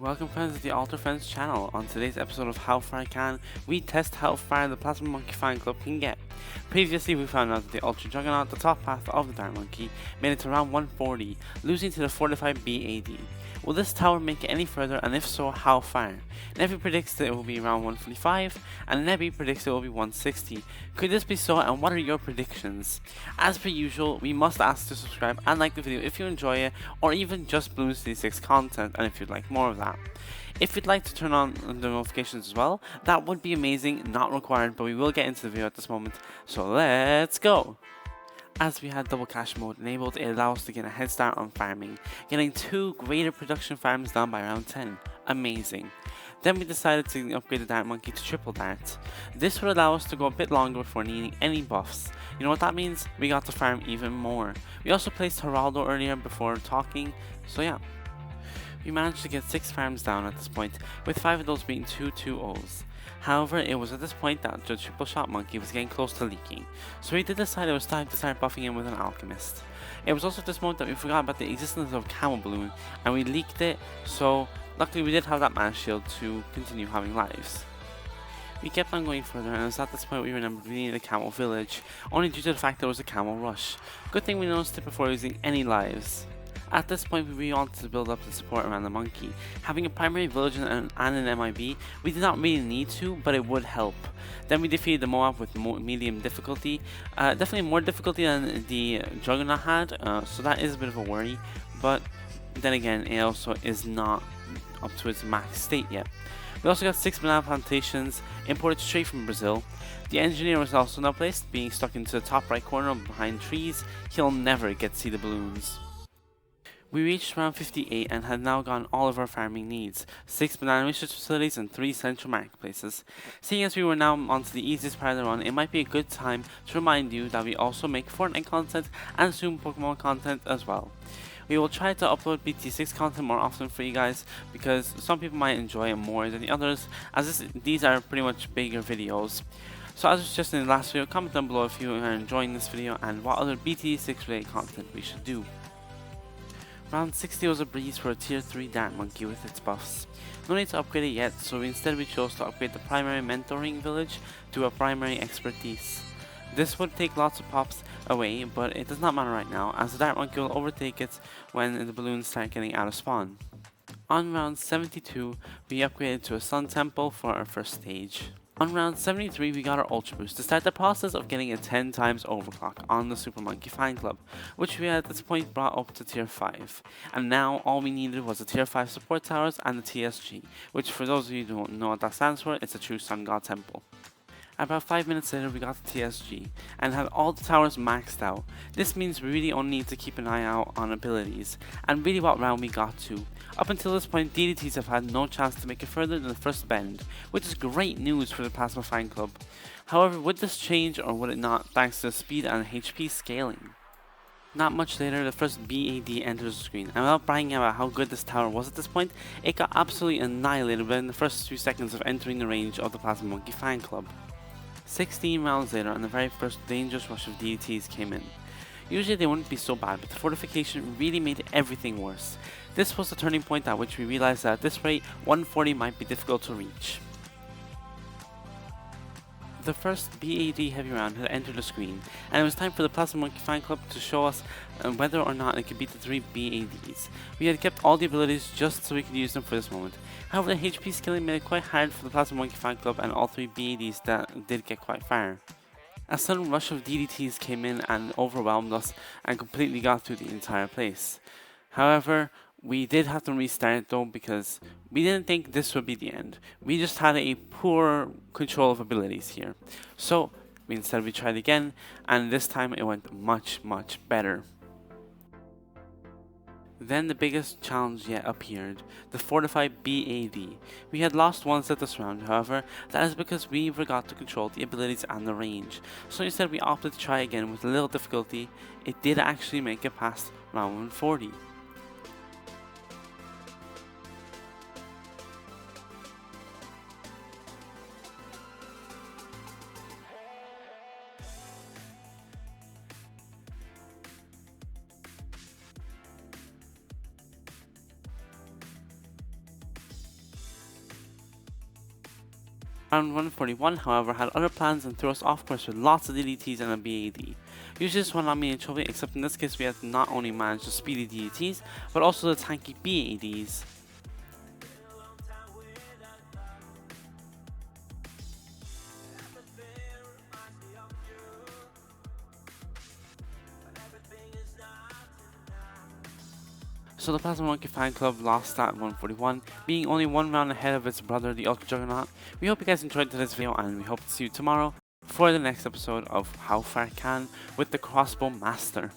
Welcome friends to the Alterfriends channel. On today's episode of How Far I Can, we test how far the Plasma Monkey fan club can get. Previously we found out that the Ultra Juggernaut, the top path of the Dark Monkey, made it to round 140, losing to the fortified BAD. Will this tower make it any further, and if so, how far? Nevi predicts that it will be around 145, and Nebi predicts it will be 160. Could this be so, and what are your predictions? As per usual, we must ask to subscribe and like the video if you enjoy it, or even just Bloons 36 content, and if you'd like more of that. If you'd like to turn on the notifications as well, that would be amazing, not required, but we will get into the video at this moment, so let's go! As we had double cache mode enabled, it allows us to get a head start on farming, getting 2 greater production farms done by round 10. Amazing. Then we decided to upgrade the Dart Monkey to triple dart. This would allow us to go a bit longer before needing any buffs. You know what that means? We got to farm even more. We also placed Geraldo earlier before talking, so yeah. We managed to get 6 farms down at this point, with 5 of those being 2-2-0s. However, it was at this point that the triple shot monkey was getting close to leaking, so we did decide it was time to start buffing him with an alchemist. It was also at this moment that we forgot about the existence of Camel Balloon, and we leaked it, so luckily we did have that mana shield to continue having lives. We kept on going further, and it was at this point we remembered we needed a camel village, only due to the fact there was a camel rush. Good thing we noticed it before using any lives. At this point we really wanted to build up the support around the monkey. Having a primary village and an MIB, we did not really need to, but it would help. Then we defeated the Moab with medium difficulty, definitely more difficulty than the Juggernaut had, so that is a bit of a worry, but then again it also is not up to its max state yet. We also got 6 banana plantations imported straight from Brazil. The engineer was also now placed, being stuck into the top right corner behind trees. He'll never get to see the balloons. We reached round 58 and had now gotten all of our farming needs, 6 banana research facilities and 3 central marketplaces. Seeing as we were now onto the easiest part of the run, it might be a good time to remind you that we also make Fortnite content and soon Pokemon content as well. We will try to upload BT6 content more often for you guys, because some people might enjoy it more than the others, as these are pretty much bigger videos. So as was just in the last video, comment down below if you are enjoying this video and what other BT6 related content we should do. Round 60 was a breeze for a tier 3 Dart Monkey with its buffs. No need to upgrade it yet, so instead we chose to upgrade the primary mentoring village to a primary expertise. This would take lots of pops away, but it does not matter right now, as the Dart Monkey will overtake it when the balloons start getting out of spawn. On round 72, we upgraded to a Sun Temple for our first stage. On round 73 we got our Ultra Boost to start the process of getting a 10 times overclock on the Super Monkey fan club, which we at this point brought up to tier 5. And now all we needed was the tier 5 support towers and the TSG, which for those of you who don't know what that stands for, it's a true Sun God Temple. About 5 minutes later we got the TSG, and had all the towers maxed out. This means we really only need to keep an eye out on abilities, and really what round we got to. Up until this point, DDTs have had no chance to make it further than the first bend, which is great news for the Plasma fan club. However, would this change or would it not, thanks to speed and HP scaling? Not much later, the first BAD enters the screen, and without bragging about how good this tower was at this point, it got absolutely annihilated within the first few seconds of entering the range of the Plasma Monkey fan club. 16 rounds later, and the very first dangerous rush of DDTs came in. Usually they wouldn't be so bad, but the fortification really made everything worse. This was the turning point at which we realized that at this rate, 140 might be difficult to reach. The first BAD heavy round had entered the screen, and it was time for the Plasma Monkey fan club to show us whether or not it could beat the 3 BADs. We had kept all the abilities just so we could use them for this moment. However, the HP scaling made it quite hard for the Plasma Monkey fan club and all 3 BADs that did get quite far. A sudden rush of DDTs came in and overwhelmed us and completely got through the entire place. However, we did have to restart though, because we didn't think this would be the end. We just had a poor control of abilities here. So instead we tried again, and this time it went much better. Then the biggest challenge yet appeared, the fortified BAD. We had lost once at this round, however, that is because we forgot to control the abilities and the range. So instead we opted to try again with a little difficulty. It did actually make it past round 140. Round 141, however, had other plans and threw us off course with lots of DDTs and a BAD. Usually this one not mean a trophy, except in this case we had to not only manage the speedy DDTs, but also the tanky BADs. So the Plasma Monkey Fan Club lost at 141, being only one round ahead of its brother, the Ultra Juggernaut. We hope you guys enjoyed today's video, and we hope to see you tomorrow for the next episode of How Far Can with the Crossbow Master.